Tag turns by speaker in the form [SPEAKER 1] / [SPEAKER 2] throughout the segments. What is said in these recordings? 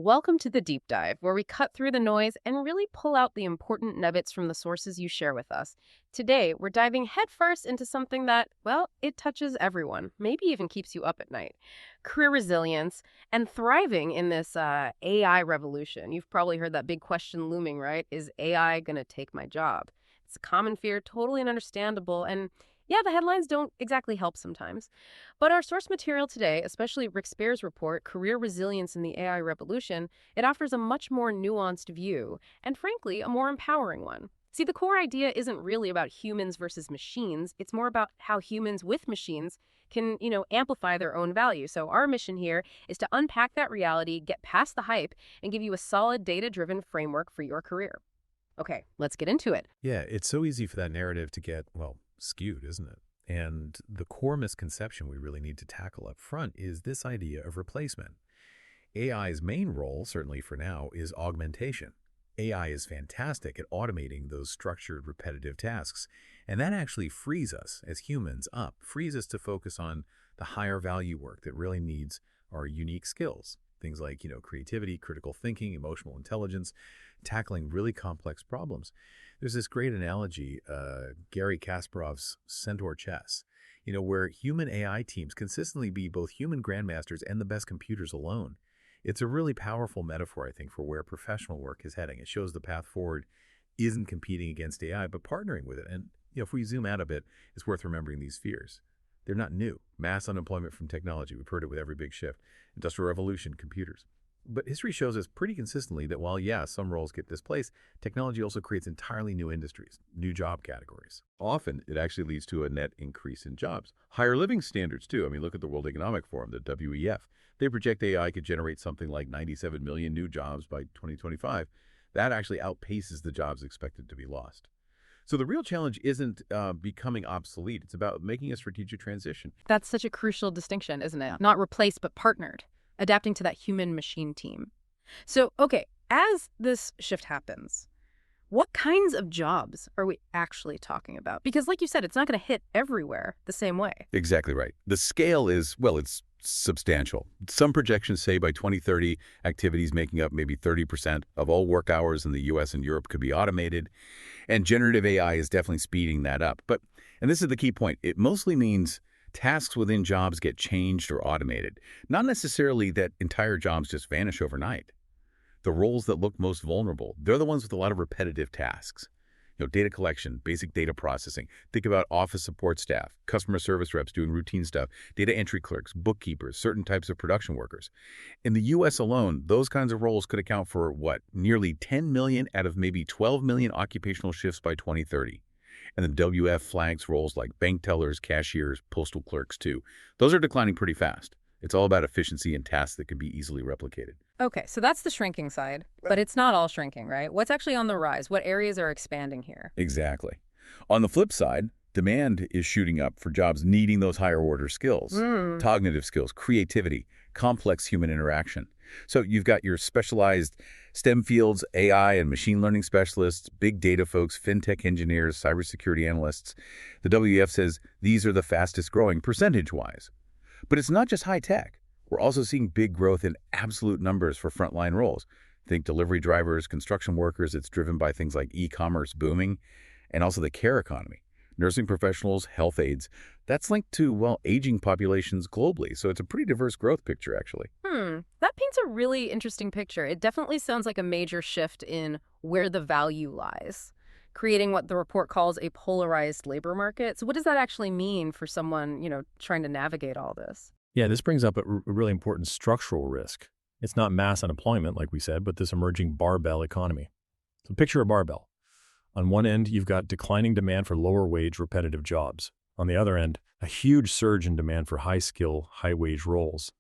[SPEAKER 1] Welcome to the deep dive, where we cut through the noise and really pull out the important nuggets from the sources you share with us. Today, we're diving headfirst into something that, well, it touches everyone, maybe even keeps you up at night. Career resilience and thriving in this AI revolution. You've probably heard that big question looming, right? Is AI going to take my job? It's a common fear, totally understandable, and yeah, the headlines don't exactly help sometimes. But our source material today, especially Rick Spear's report, Career Resilience in the AI Revolution, it offers a much more nuanced view, and frankly, a more empowering one. See, the core idea isn't really about humans versus machines. It's more about how humans with machines can, amplify their own value. So our mission here is to unpack that reality, get past the hype, and give you a solid data-driven framework for your career. Okay, let's get into it.
[SPEAKER 2] Yeah, it's so easy for that narrative to get, well, skewed, isn't it? And the core misconception we really need to tackle up front is this idea of replacement. AI's main role, certainly for now, is augmentation. AI is fantastic at automating those structured, repetitive tasks, and that actually frees us as humans up, frees us to focus on the higher value work that really needs our unique skills. Things like, creativity, critical thinking, emotional intelligence, tackling really complex problems. There's this great analogy, Garry Kasparov's Centaur chess, where human AI teams consistently be both human grandmasters and the best computers alone. It's a really powerful metaphor, I think, for where professional work is heading. It shows the path forward isn't competing against AI, but partnering with it. And if we zoom out a bit, it's worth remembering these fears. They're not new. Mass unemployment from technology. We've heard it with every big shift. Industrial revolution, computers. But history shows us pretty consistently that while, some roles get displaced, technology also creates entirely new industries, new job categories. Often, it actually leads to a net increase in jobs. Higher living standards, too. I mean, look at the World Economic Forum, the WEF. They project AI could generate something like 97 million new jobs by 2025. That actually outpaces the jobs expected to be lost. So the real challenge isn't becoming obsolete. It's about making a strategic transition.
[SPEAKER 1] That's such a crucial distinction, isn't it? Not replaced, but partnered, adapting to that human-machine team. So, okay, as this shift happens, what kinds of jobs are we actually talking about? Because like you said, it's not going to hit everywhere the same way.
[SPEAKER 2] Exactly right. The scale is, it's substantial. Some projections say by 2030, activities making up maybe 30% of all work hours in the US and Europe could be automated. And generative AI is definitely speeding that up. And this is the key point, it mostly means tasks within jobs get changed or automated. Not necessarily that entire jobs just vanish overnight. The roles that look most vulnerable, they're the ones with a lot of repetitive tasks. Data collection, basic data processing. Think about office support staff, customer service reps doing routine stuff, data entry clerks, bookkeepers, certain types of production workers. In the U.S. alone, those kinds of roles could account for, nearly 10 million out of maybe 12 million occupational shifts by 2030. And the WF flags roles like bank tellers, cashiers, postal clerks, too. Those are declining pretty fast. It's all about efficiency and tasks that can be easily replicated.
[SPEAKER 1] Okay, so that's the shrinking side, but it's not all shrinking, right? What's actually on the rise? What areas are expanding here?
[SPEAKER 2] Exactly. On the flip side, demand is shooting up for jobs needing those higher order skills, cognitive skills, creativity, complex human interaction. So you've got your specialized STEM fields, AI and machine learning specialists, big data folks, fintech engineers, cybersecurity analysts. The WEF says these are the fastest growing percentage-wise. But it's not just high tech. We're also seeing big growth in absolute numbers for frontline roles. Think delivery drivers, construction workers. It's driven by things like e-commerce booming and also the care economy. Nursing professionals, health aides. That's linked to, aging populations globally. So it's a pretty diverse growth picture, actually.
[SPEAKER 1] That paints a really interesting picture. It definitely sounds like a major shift in where the value lies, creating what the report calls a polarized labor market. So what does that actually mean for someone, trying to navigate all this?
[SPEAKER 3] Yeah, this brings up a really important structural risk. It's not mass unemployment, like we said, but this emerging barbell economy. So picture a barbell. On one end, you've got declining demand for lower-wage, repetitive jobs. On the other end, a huge surge in demand for high-skill, high-wage roles.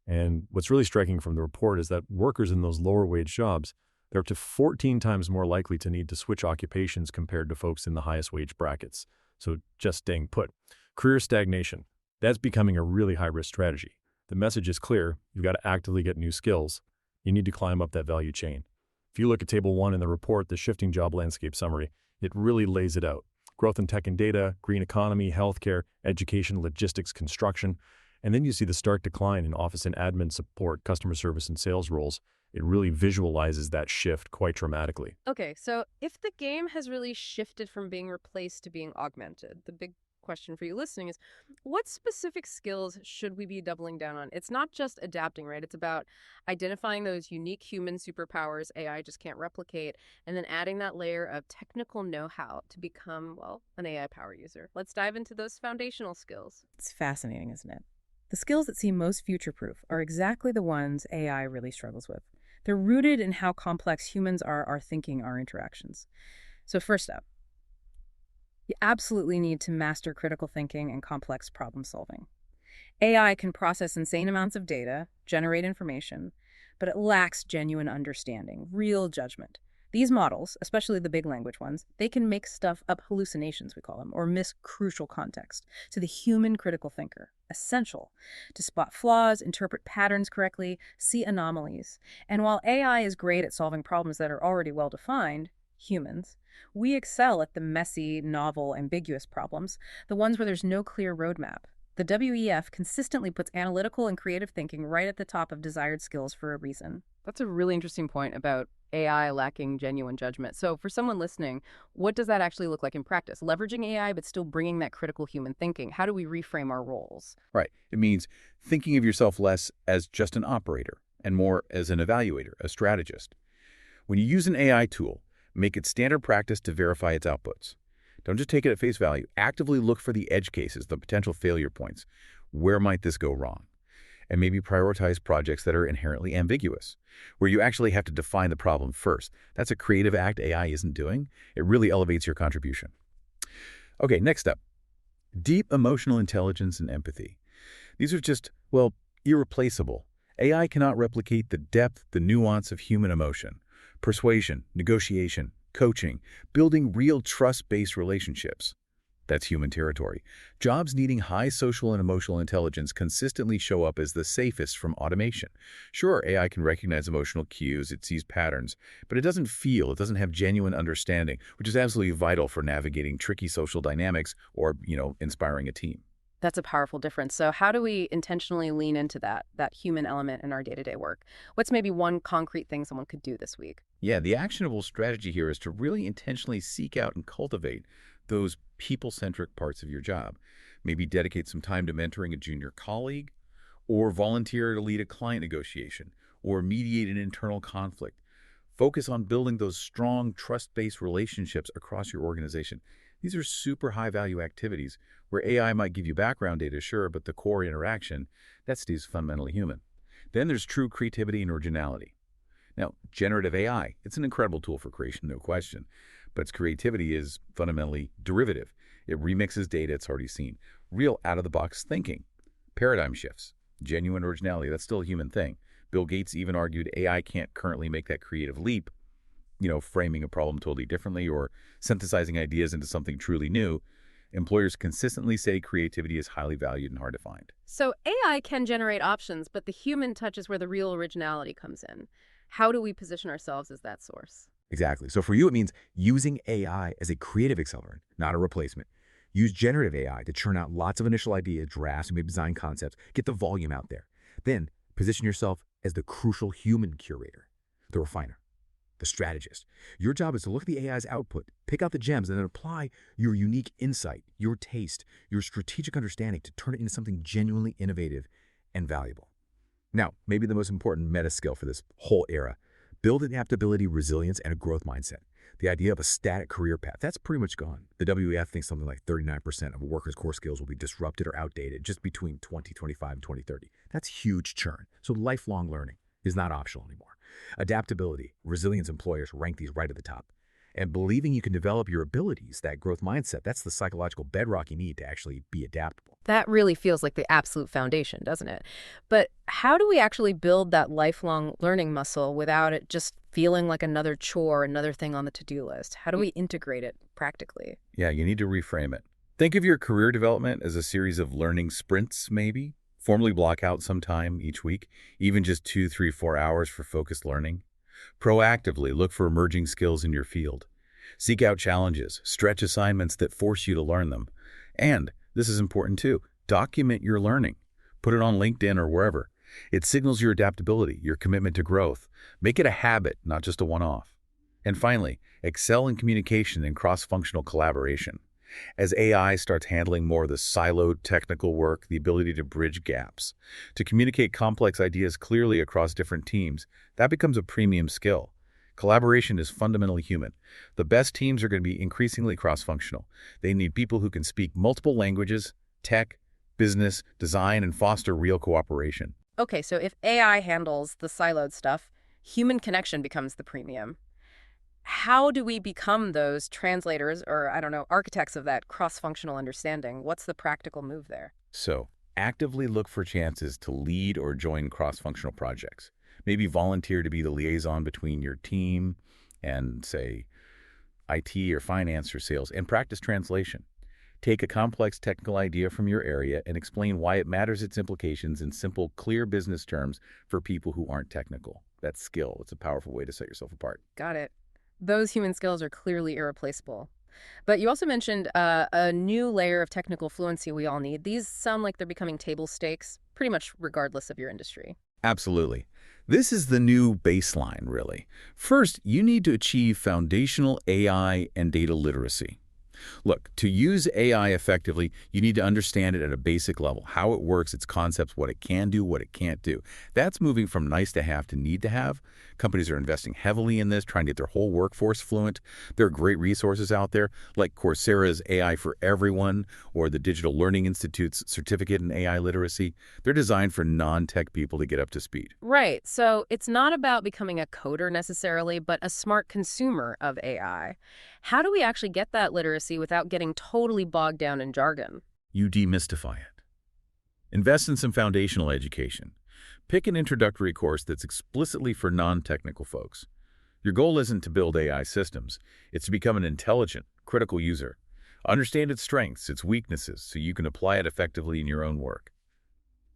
[SPEAKER 3] And what's really striking from the report is that workers in those lower-wage jobs, they're up to 14 times more likely to need to switch occupations compared to folks in the highest wage brackets. So just staying put. Career stagnation. That's becoming a really high-risk strategy. The message is clear. You've got to actively get new skills. You need to climb up that value chain. If you look at Table 1 in the report, the shifting job landscape summary, it really lays it out. Growth in tech and data, green economy, healthcare, education, logistics, construction. And then you see the stark decline in office and admin support, customer service, and sales roles. It really visualizes that shift quite dramatically.
[SPEAKER 1] Okay, so if the game has really shifted from being replaced to being augmented, the big question for you listening is what specific skills should we be doubling down on? It's not just adapting, right? It's about identifying those unique human superpowers AI just can't replicate, and then adding that layer of technical know-how to become, well, an AI power user. Let's dive into those foundational skills.
[SPEAKER 4] It's fascinating, isn't it? The skills that seem most future-proof are exactly the ones AI really struggles with. They're rooted in how complex humans are our thinking, our interactions. So first up, you absolutely need to master critical thinking and complex problem solving. AI can process insane amounts of data, generate information, but it lacks genuine understanding, real judgment. These models, especially the big language ones, they can make stuff up, hallucinations we call them, or miss crucial context to the human critical thinker, essential to spot flaws, interpret patterns correctly, see anomalies. And while AI is great at solving problems that are already well-defined, humans, we excel at the messy, novel, ambiguous problems, the ones where there's no clear roadmap. The WEF consistently puts analytical and creative thinking right at the top of desired skills for a reason.
[SPEAKER 1] That's a really interesting point about AI lacking genuine judgment. So for someone listening, what does that actually look like in practice? Leveraging AI, but still bringing that critical human thinking. How do we reframe our roles?
[SPEAKER 5] Right. It means thinking of yourself less as just an operator and more as an evaluator, a strategist. When you use an AI tool, make it standard practice to verify its outputs. Don't just take it at face value. Actively look for the edge cases, the potential failure points. Where might this go wrong? And maybe prioritize projects that are inherently ambiguous, where you actually have to define the problem first. That's a creative act AI isn't doing. It really elevates your contribution. Okay, next up, deep emotional intelligence and empathy. These are just, well, irreplaceable. AI cannot replicate the depth, the nuance of human emotion, persuasion, negotiation, coaching, building real trust-based relationships. That's human territory. Jobs needing high social and emotional intelligence consistently show up as the safest from automation. Sure, AI can recognize emotional cues, it sees patterns, but it doesn't feel, it doesn't have genuine understanding, which is absolutely vital for navigating tricky social dynamics or, inspiring a team.
[SPEAKER 1] That's a powerful difference. So how do we intentionally lean into that human element in our day-to-day work? What's maybe one concrete thing someone could do this week?
[SPEAKER 5] Yeah, the actionable strategy here is to really intentionally seek out and cultivate those people-centric parts of your job. Maybe dedicate some time to mentoring a junior colleague, or volunteer to lead a client negotiation, or mediate an internal conflict. Focus on building those strong, trust-based relationships across your organization. These are super high-value activities where AI might give you background data, sure, but the core interaction, that stays fundamentally human. Then there's true creativity and originality. Now, generative AI, it's an incredible tool for creation, no question, but its creativity is fundamentally derivative. It remixes data it's already seen. Real out-of-the-box thinking. Paradigm shifts. Genuine originality, that's still a human thing. Bill Gates even argued AI can't currently make that creative leap, framing a problem totally differently or synthesizing ideas into something truly new. Employers consistently say creativity is highly valued and hard to find.
[SPEAKER 1] So AI can generate options, but the human touch is where the real originality comes in. How do we position ourselves as that source?
[SPEAKER 6] Exactly. So for you, it means using AI as a creative accelerant, not a replacement. Use generative AI to churn out lots of initial idea drafts and maybe design concepts, get the volume out there. Then position yourself as the crucial human curator, the refiner, the strategist. Your job is to look at the AI's output, pick out the gems, and then apply your unique insight, your taste, your strategic understanding to turn it into something genuinely innovative and valuable. Now, maybe the most important meta skill for this whole era, build adaptability, resilience, and a growth mindset. The idea of a static career path, that's pretty much gone. The WEF thinks something like 39% of workers' core skills will be disrupted or outdated just between 2025 and 2030. That's huge churn. So lifelong learning is not optional anymore. Adaptability, resilience, employers rank these right at the top. And believing you can develop your abilities, that growth mindset, that's the psychological bedrock you need to actually be adaptable.
[SPEAKER 1] That really feels like the absolute foundation, doesn't it? But how do we actually build that lifelong learning muscle without it just feeling like another chore, another thing on the to-do list? How do we integrate it practically?
[SPEAKER 5] Yeah, you need to reframe it. Think of your career development as a series of learning sprints, maybe. Formally block out some time each week, even just 2, 3, 4 hours for focused learning. Proactively look for emerging skills in your field. Seek out challenges, stretch assignments that force you to learn them. And, this is important too, document your learning. Put it on LinkedIn or wherever. It signals your adaptability, your commitment to growth. Make it a habit, not just a one-off. And finally, excel in communication and cross-functional collaboration. As AI starts handling more of the siloed technical work, the ability to bridge gaps, to communicate complex ideas clearly across different teams, that becomes a premium skill. Collaboration is fundamentally human. The best teams are going to be increasingly cross-functional. They need people who can speak multiple languages, tech, business, design, and foster real cooperation.
[SPEAKER 1] Okay, so if AI handles the siloed stuff, human connection becomes the premium. How do we become those translators or, I don't know, architects of that cross-functional understanding? What's the practical move there?
[SPEAKER 5] So, actively look for chances to lead or join cross-functional projects. Maybe volunteer to be the liaison between your team and, say, IT or finance or sales, and practice translation. Take a complex technical idea from your area and explain why it matters, its implications in simple, clear business terms for people who aren't technical. That's skill. It's a powerful way to set yourself apart.
[SPEAKER 1] Got it. Those human skills are clearly irreplaceable. But you also mentioned a new layer of technical fluency we all need. These sound like they're becoming table stakes, pretty much regardless of your industry.
[SPEAKER 5] Absolutely. This is the new baseline, really. First, you need to achieve foundational AI and data literacy. Look, to use AI effectively, you need to understand it at a basic level, how it works, its concepts, what it can do, what it can't do. That's moving from nice to have to need to have. Companies are investing heavily in this, trying to get their whole workforce fluent. There are great resources out there, like Coursera's AI for Everyone or the Digital Learning Institute's Certificate in AI Literacy. They're designed for non-tech people to get up to speed.
[SPEAKER 1] Right. So it's not about becoming a coder necessarily, but a smart consumer of AI. How do we actually get that literacy without getting totally bogged down in jargon?
[SPEAKER 5] You demystify it. Invest in some foundational education. Pick an introductory course that's explicitly for non-technical folks. Your goal isn't to build AI systems. It's to become an intelligent, critical user. Understand its strengths, its weaknesses, so you can apply it effectively in your own work.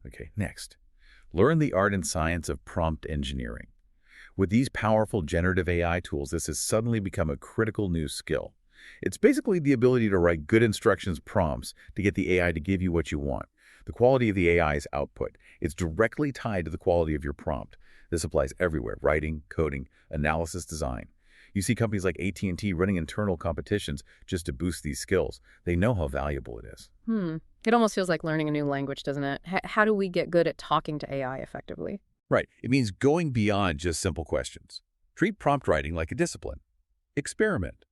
[SPEAKER 5] Okay, next. Learn the art and science of prompt engineering. With these powerful generative AI tools, this has suddenly become a critical new skill. It's basically the ability to write good instructions prompts to get the AI to give you what you want. The quality of the AI's output is directly tied to the quality of your prompt. This applies everywhere: writing, coding, analysis, design. You see companies like AT&T running internal competitions just to boost these skills. They know how valuable it is.
[SPEAKER 1] It almost feels like learning a new language, doesn't it? How do we get good at talking to AI effectively?
[SPEAKER 5] Right. It means going beyond just simple questions. Treat prompt writing like a discipline. Experiment.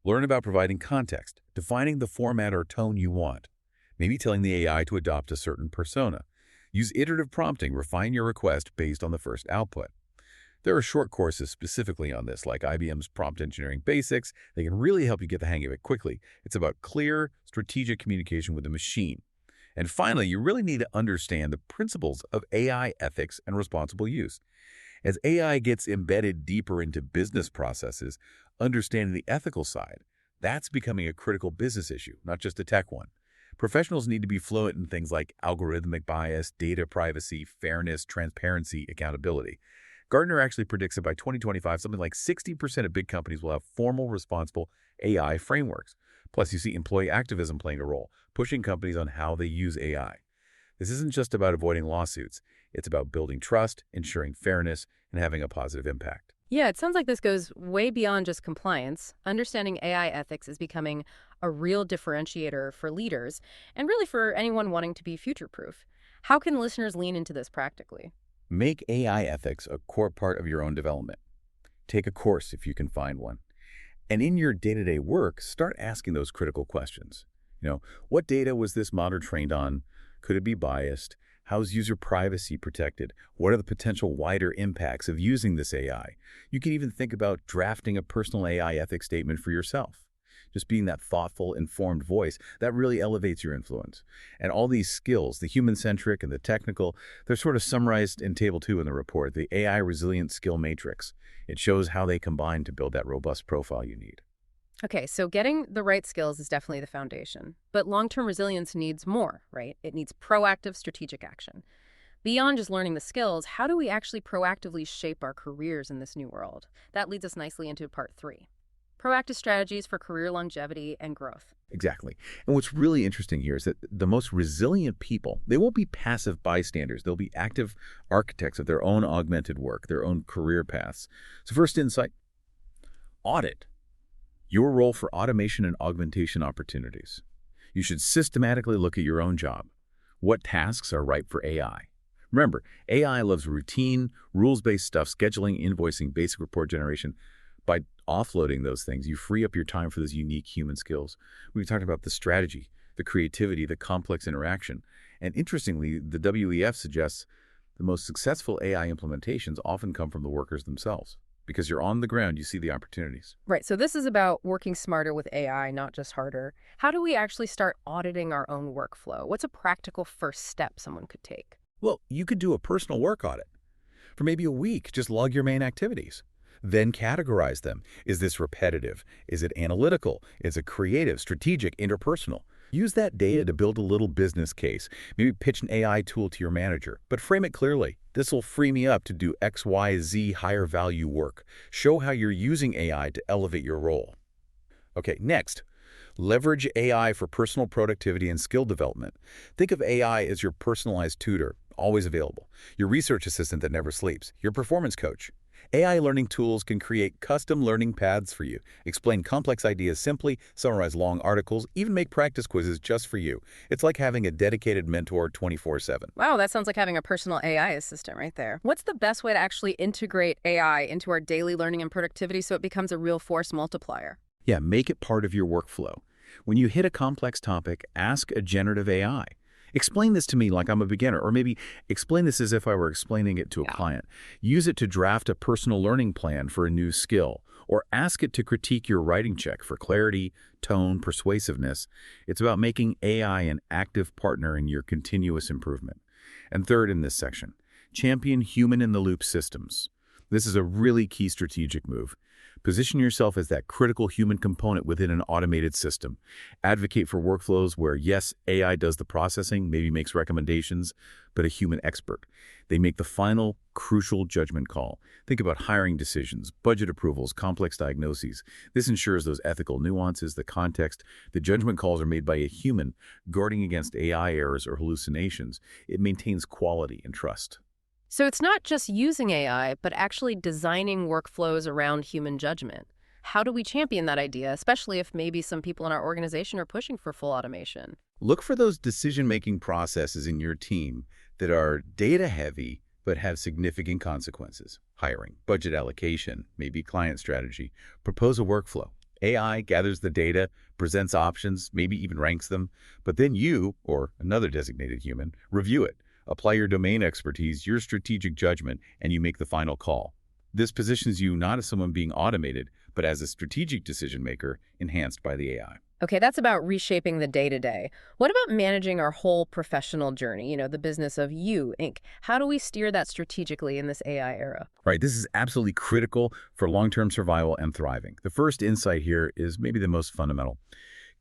[SPEAKER 5] Learn about providing context, defining the format or tone you want. Maybe telling the AI to adopt a certain persona. Use iterative prompting, refine your request based on the first output. There are short courses specifically on this, like IBM's Prompt Engineering Basics. They can really help you get the hang of it quickly. It's about clear, strategic communication with the machine. And finally, you really need to understand the principles of AI ethics and responsible use. As AI gets embedded deeper into business processes, understanding the ethical side, that's becoming a critical business issue, not just a tech one. Professionals need to be fluent in things like algorithmic bias, data privacy, fairness, transparency, accountability. Gartner actually predicts that by 2025, something like 60% of big companies will have formal, responsible AI frameworks. Plus, you see employee activism playing a role, pushing companies on how they use AI. This isn't just about avoiding lawsuits. It's about building trust, ensuring fairness, and having a positive impact.
[SPEAKER 1] Yeah, it sounds like this goes way beyond just compliance. Understanding AI ethics is becoming a real differentiator for leaders and really for anyone wanting to be future-proof. How can listeners lean into this practically?
[SPEAKER 5] Make AI ethics a core part of your own development. Take a course if you can find one. And in your day-to-day work, start asking those critical questions. What data was this model trained on? Could it be biased? How's user privacy protected? What are the potential wider impacts of using this AI? You can even think about drafting a personal AI ethics statement for yourself. Just being that thoughtful, informed voice, that really elevates your influence. And all these skills, the human-centric and the technical, they're sort of summarized in Table 2 in the report, the AI Resilient Skill Matrix. It shows how they combine to build that robust profile you need.
[SPEAKER 1] Okay, so getting the right skills is definitely the foundation. But long-term resilience needs more, right? It needs proactive, strategic action. Beyond just learning the skills, how do we actually proactively shape our careers in this new world? That leads us nicely into part 3. Proactive strategies for career longevity and growth.
[SPEAKER 5] Exactly. And what's really interesting here is that the most resilient people, they won't be passive bystanders. They'll be active architects of their own augmented work, their own career paths. So first insight, audit your role for automation and augmentation opportunities. You should systematically look at your own job. What tasks are ripe for AI? Remember, AI loves routine, rules-based stuff, scheduling, invoicing, basic report generation. By offloading those things, you free up your time for those unique human skills. We talked about the strategy, the creativity, the complex interaction. And interestingly, the WEF suggests the most successful AI implementations often come from the workers themselves. Because you're on the ground, you see the opportunities.
[SPEAKER 1] Right, so this is about working smarter with AI, not just harder. How do we actually start auditing our own workflow? What's a practical first step someone could take?
[SPEAKER 5] Well, you could do a personal work audit. For maybe a week, just log your main activities. Then categorize them. Is this repetitive? Is it analytical? Is it creative, strategic, interpersonal? Use that data to build a little business case. Maybe pitch an AI tool to your manager, but frame it clearly. This will free me up to do X, Y, Z higher value work. Show how you're using AI to elevate your role. Okay, next, leverage AI for personal productivity and skill development. Think of AI as your personalized tutor, always available, your research assistant that never sleeps, your performance coach. AI learning tools can create custom learning paths for you, explain complex ideas simply, summarize long articles, even make practice quizzes just for you. It's like having a dedicated mentor 24/7.
[SPEAKER 1] Wow, that sounds like having a personal AI assistant right there. What's the best way to actually integrate AI into our daily learning and productivity so it becomes a real force multiplier?
[SPEAKER 5] Yeah, make it part of your workflow. When you hit a complex topic, ask a generative AI. Explain this to me like I'm a beginner, or maybe explain this as if I were explaining it to a client. Use it to draft a personal learning plan for a new skill, or ask it to critique your writing check for clarity, tone, persuasiveness. It's about making AI an active partner in your continuous improvement. And third in this section, champion human-in-the-loop systems. This is a really key strategic move. Position yourself as that critical human component within an automated system. Advocate for workflows where, yes, AI does the processing, maybe makes recommendations, but a human expert. They make the final, crucial judgment call. Think about hiring decisions, budget approvals, complex diagnoses. This ensures those ethical nuances, the context, the judgment calls are made by a human, guarding against AI errors or hallucinations. It maintains quality and trust.
[SPEAKER 1] So it's not just using AI, but actually designing workflows around human judgment. How do we champion that idea, especially if maybe some people in our organization are pushing for full automation?
[SPEAKER 5] Look for those decision-making processes in your team that are data-heavy but have significant consequences. Hiring, budget allocation, maybe client strategy. Propose a workflow. AI gathers the data, presents options, maybe even ranks them, but then you, or another designated human, review it. Apply your domain expertise, your strategic judgment, and you make the final call. This positions you not as someone being automated, but as a strategic decision maker enhanced by the AI.
[SPEAKER 1] Okay, that's about reshaping the day-to-day. What about managing our whole professional journey, the business of you, Inc.? How do we steer that strategically in this AI era?
[SPEAKER 5] Right, this is absolutely critical for long-term survival and thriving. The first insight here is maybe the most fundamental.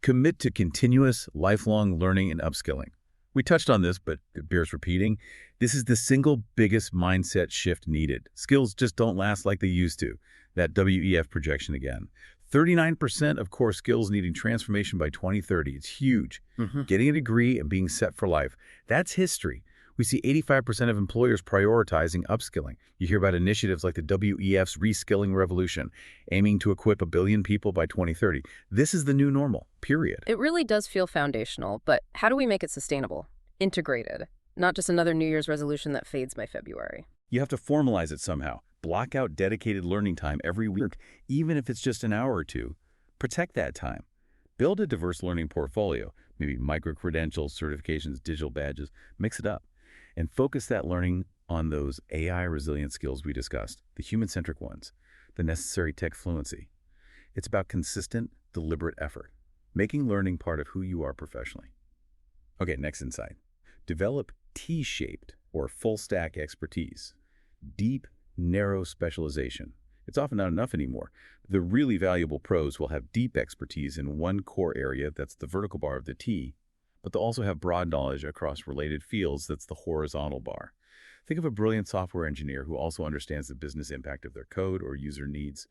[SPEAKER 5] Commit to continuous, lifelong learning and upskilling. We touched on this, but it bears repeating. This is the single biggest mindset shift needed. Skills just don't last like they used to. That WEF projection again. 39% of core skills needing transformation by 2030. It's huge. Getting a degree and being set for life. That's history. We see 85% of employers prioritizing upskilling. You hear about initiatives like the WEF's reskilling revolution, aiming to equip 1 billion people by 2030. This is the new normal, period.
[SPEAKER 1] It really does feel foundational, but how do we make it sustainable, integrated, not just another New Year's resolution that fades by February?
[SPEAKER 5] You have to formalize it somehow. Block out dedicated learning time every week, even if it's just an hour or two. Protect that time. Build a diverse learning portfolio, maybe micro-credentials, certifications, digital badges. Mix it up. And focus that learning on those AI-resilient skills we discussed, the human-centric ones, the necessary tech fluency. It's about consistent, deliberate effort, making learning part of who you are professionally. Okay, next insight. Develop T-shaped or full-stack expertise. Deep, narrow specialization. It's often not enough anymore. The really valuable pros will have deep expertise in one core area, that's the vertical bar of the T, but they'll also have broad knowledge across related fields, that's the horizontal bar. Think of a brilliant software engineer who also understands the business impact of their code or user needs.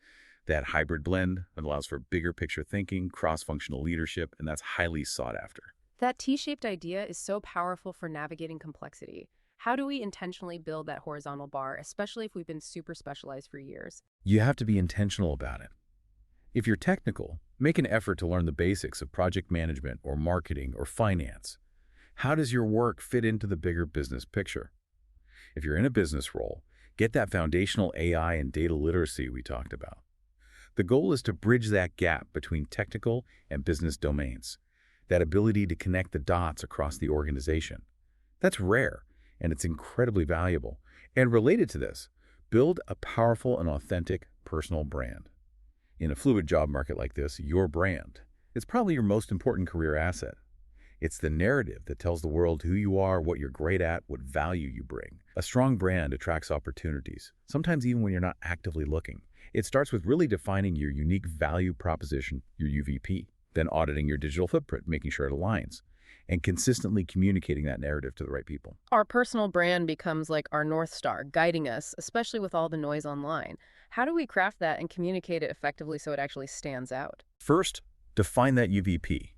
[SPEAKER 5] That hybrid blend allows for bigger picture thinking, cross-functional leadership, and that's highly sought after.
[SPEAKER 1] That T-shaped idea is so powerful for navigating complexity. How do we intentionally build that horizontal bar, especially if we've been super specialized for years?
[SPEAKER 5] You have to be intentional about it. If you're technical, make an effort to learn the basics of project management or marketing or finance. How does your work fit into the bigger business picture? If you're in a business role, get that foundational AI and data literacy we talked about. The goal is to bridge that gap between technical and business domains, that ability to connect the dots across the organization. That's rare, and it's incredibly valuable. And related to this, build a powerful and authentic personal brand. In a fluid job market like this, your brand is probably your most important career asset. It's the narrative that tells the world who you are, what you're great at, what value you bring. A strong brand attracts opportunities, sometimes even when you're not actively looking. It starts with really defining your unique value proposition, your UVP, then auditing your digital footprint, making sure it aligns, and consistently communicating that narrative to the right people.
[SPEAKER 1] Our personal brand becomes like our North Star, guiding us, especially with all the noise online. How do we craft that and communicate it effectively so it actually stands out?
[SPEAKER 5] First, define that UVP.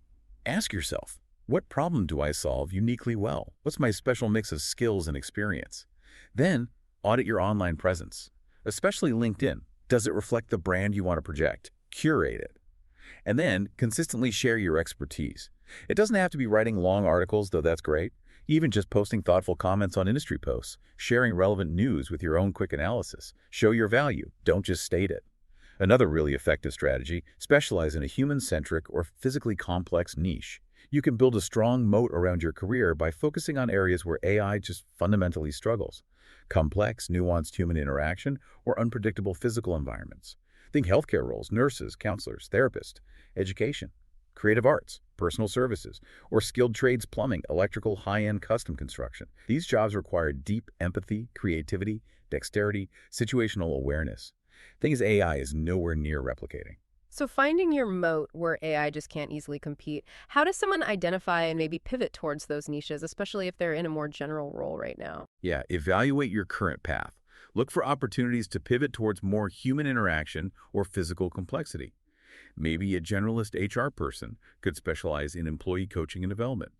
[SPEAKER 5] Ask yourself, what problem do I solve uniquely well? What's my special mix of skills and experience? Then, audit your online presence, especially LinkedIn. Does it reflect the brand you want to project? Curate it. And then, consistently share your expertise. It doesn't have to be writing long articles, though that's great. Even just posting thoughtful comments on industry posts, sharing relevant news with your own quick analysis. Show your value, don't just state it. Another really effective strategy, specialize in a human-centric or physically complex niche. You can build a strong moat around your career by focusing on areas where AI just fundamentally struggles. Complex, nuanced human interaction, or unpredictable physical environments. Think healthcare roles, nurses, counselors, therapists, education, creative arts, personal services, or skilled trades, plumbing, electrical, high-end custom construction. These jobs require deep empathy, creativity, dexterity, situational awareness. Things AI is nowhere near replicating.
[SPEAKER 1] So finding your moat where AI just can't easily compete, how does someone identify and maybe pivot towards those niches, especially if they're in a more general role right now?
[SPEAKER 5] Yeah, evaluate your current path. Look for opportunities to pivot towards more human interaction or physical complexity. Maybe a generalist HR person could specialize in employee coaching and development.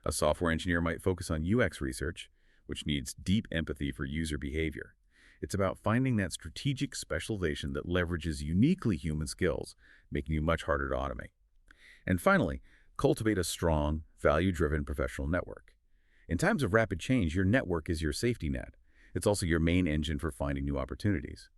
[SPEAKER 5] A software engineer might focus on UX research, which needs deep empathy for user behavior. It's about finding that strategic specialization that leverages uniquely human skills, making you much harder to automate. And finally, cultivate a strong, value-driven professional network. In times of rapid change, your network is your safety net. It's also your main engine for finding new opportunities.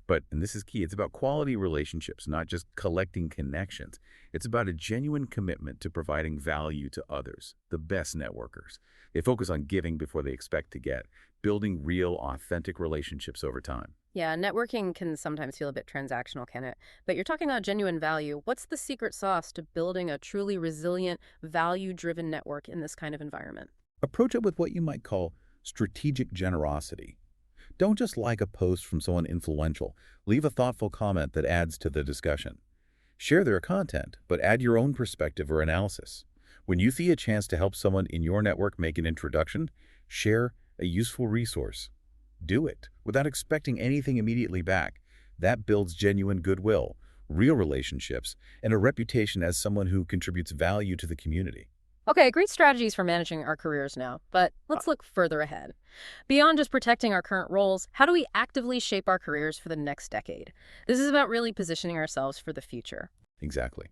[SPEAKER 5] But, and this is key, it's about quality relationships, not just collecting connections. It's about a genuine commitment to providing value to others, the best networkers. They focus on giving before they expect to get, building real, authentic relationships over time.
[SPEAKER 1] Yeah, networking can sometimes feel a bit transactional, can it? But you're talking about genuine value. What's the secret sauce to building a truly resilient, value-driven network in this kind of environment?
[SPEAKER 5] Approach it with what you might call strategic generosity. Don't just like a post from someone influential. Leave a thoughtful comment that adds to the discussion. Share their content, but add your own perspective or analysis. When you see a chance to help someone in your network make an introduction, share a useful resource. Do it without expecting anything immediately back. That builds genuine goodwill, real relationships, and a reputation as someone who contributes value to the community.
[SPEAKER 1] Okay, great strategies for managing our careers now, but let's look further ahead. Beyond just protecting our current roles, how do we actively shape our careers for the next decade? This is about really positioning ourselves for the future.
[SPEAKER 5] Exactly.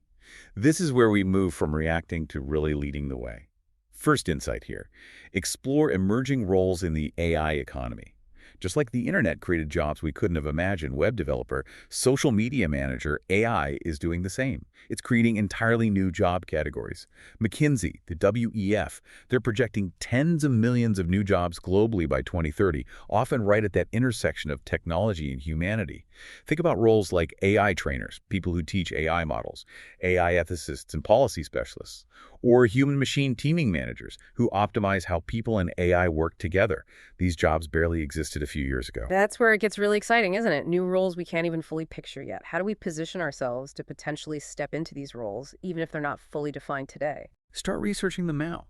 [SPEAKER 5] This is where we move from reacting to really leading the way. First insight here, explore emerging roles in the AI economy. Just like the internet created jobs we couldn't have imagined, web developer, social media manager, AI is doing the same. It's creating entirely new job categories. McKinsey, the WEF, they're projecting tens of millions of new jobs globally by 2030, often right at that intersection of technology and humanity. Think about roles like AI trainers, people who teach AI models, AI ethicists and policy specialists, or human-machine teaming managers who optimize how people and AI work together. These jobs barely existed a few years ago.
[SPEAKER 1] That's where it gets really exciting, isn't it? New roles we can't even fully picture yet. How do we position ourselves to potentially step into these roles, even if they're not fully defined today?
[SPEAKER 5] Start researching them now.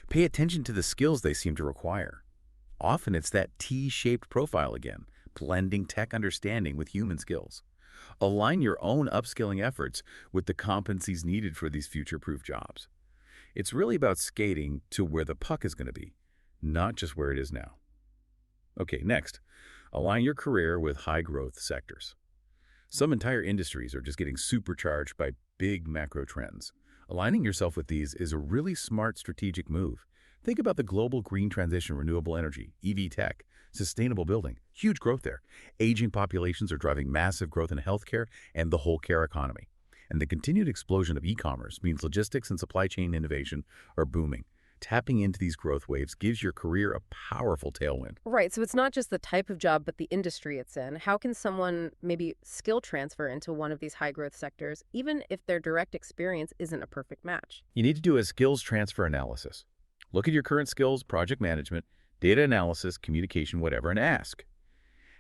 [SPEAKER 5] Pay attention to the skills they seem to require. Often it's that T-shaped profile again. blending tech understanding with human skills. Align your own upskilling efforts with the competencies needed for these future-proof jobs. It's really about skating to where the puck is going to be, not just where it is now. Okay, next, align your career with high-growth sectors. Some entire industries are just getting supercharged by big macro trends. Aligning yourself with these is a really smart strategic move. Think about the global green transition, renewable energy, EV tech, sustainable building, huge growth there. Aging populations are driving massive growth in healthcare and the whole care economy. And the continued explosion of e-commerce means logistics and supply chain innovation are booming. Tapping into these growth waves gives your career a powerful tailwind.
[SPEAKER 1] Right, so it's not just the type of job, but the industry it's in. How can someone maybe skill transfer into one of these high-growth sectors, even if their direct experience isn't a perfect match?
[SPEAKER 5] You need to do a skills transfer analysis. Look at your current skills, project management, data analysis, communication, whatever, and ask,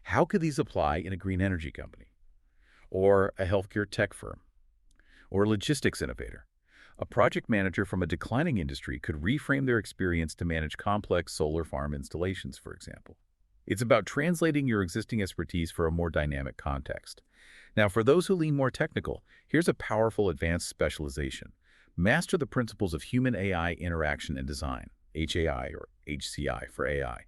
[SPEAKER 5] how could these apply in a green energy company, or a healthcare tech firm, or a logistics innovator? A project manager from a declining industry could reframe their experience to manage complex solar farm installations, for example. It's about translating your existing expertise for a more dynamic context. Now, for those who lean more technical, here's a powerful advanced specialization. Master the principles of human-AI interaction and design, HAI or HCI for AI.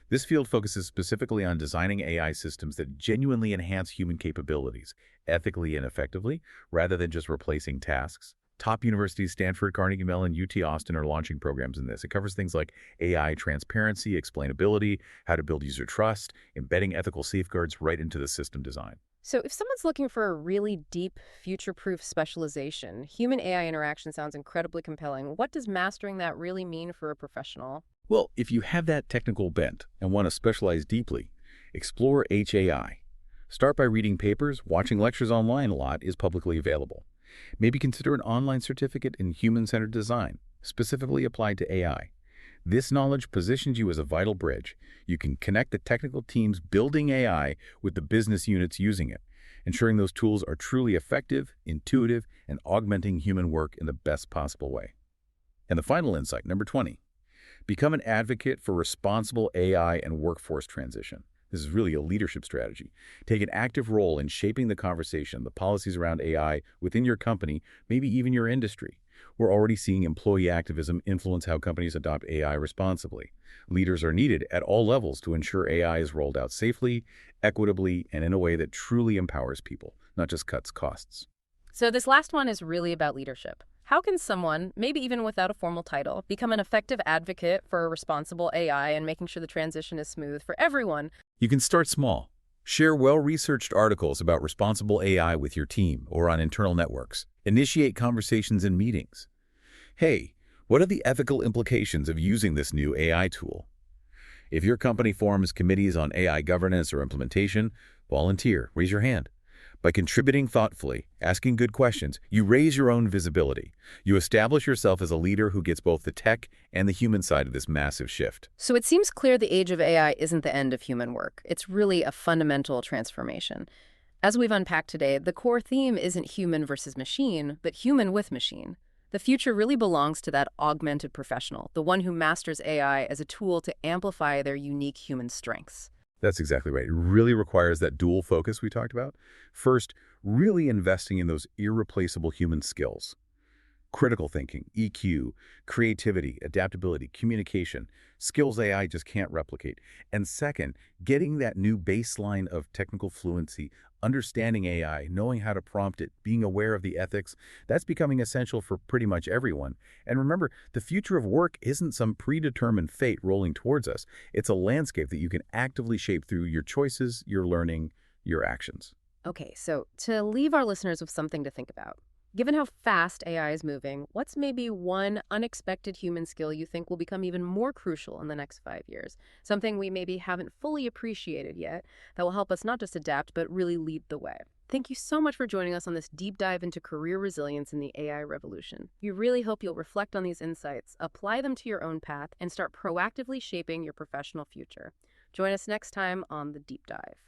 [SPEAKER 5] This field focuses specifically on designing AI systems that genuinely enhance human capabilities, ethically and effectively, rather than just replacing tasks. Top universities, Stanford, Carnegie Mellon, UT Austin, are launching programs in this. It covers things like AI transparency, explainability, how to build user trust, embedding ethical safeguards right into the system design.
[SPEAKER 1] So if someone's looking for a really deep, future-proof specialization, human-AI interaction sounds incredibly compelling. What does mastering that really mean for a professional?
[SPEAKER 5] Well, if you have that technical bent and want to specialize deeply, explore HAI. Start by reading papers. Watching lectures online a lot is publicly available. Maybe consider an online certificate in human-centered design, specifically applied to AI. This knowledge positions you as a vital bridge. You can connect the technical teams building AI with the business units using it, ensuring those tools are truly effective, intuitive, and augmenting human work in the best possible way. And the final insight, number 20, become an advocate for responsible AI and workforce transition. This is really a leadership strategy. Take an active role in shaping the conversation, the policies around AI within your company, maybe even your industry. We're already seeing employee activism influence how companies adopt AI responsibly. Leaders are needed at all levels to ensure AI is rolled out safely, equitably, and in a way that truly empowers people, not just cuts costs.
[SPEAKER 1] So this last one is really about leadership. How can someone, maybe even without a formal title, become an effective advocate for responsible AI and making sure the transition is smooth for everyone?
[SPEAKER 5] You can start small. Share well-researched articles about responsible AI with your team or on internal networks. Initiate conversations in meetings. Hey, what are the ethical implications of using this new AI tool? If your company forms committees on AI governance or implementation, volunteer, raise your hand. By contributing thoughtfully, asking good questions, you raise your own visibility. You establish yourself as a leader who gets both the tech and the human side of this massive shift.
[SPEAKER 1] So it seems clear the age of AI isn't the end of human work. It's really a fundamental transformation. As we've unpacked today, the core theme isn't human versus machine, but human with machine. The future really belongs to that augmented professional, the one who masters AI as a tool to amplify their unique human strengths.
[SPEAKER 5] That's exactly right. It really requires that dual focus we talked about. First, really investing in those irreplaceable human skills. Critical thinking, EQ, creativity, adaptability, communication, skills AI just can't replicate. And second, getting that new baseline of technical fluency, understanding AI, knowing how to prompt it, being aware of the ethics, that's becoming essential for pretty much everyone. And remember, the future of work isn't some predetermined fate rolling towards us. It's a landscape that you can actively shape through your choices, your learning, your actions.
[SPEAKER 1] Okay, so to leave our listeners with something to think about, given how fast AI is moving, what's maybe one unexpected human skill you think will become even more crucial in the next 5 years? Something we maybe haven't fully appreciated yet that will help us not just adapt, but really lead the way. Thank you so much for joining us on this deep dive into career resilience in the AI revolution. We really hope you'll reflect on these insights, apply them to your own path, and start proactively shaping your professional future. Join us next time on The Deep Dive.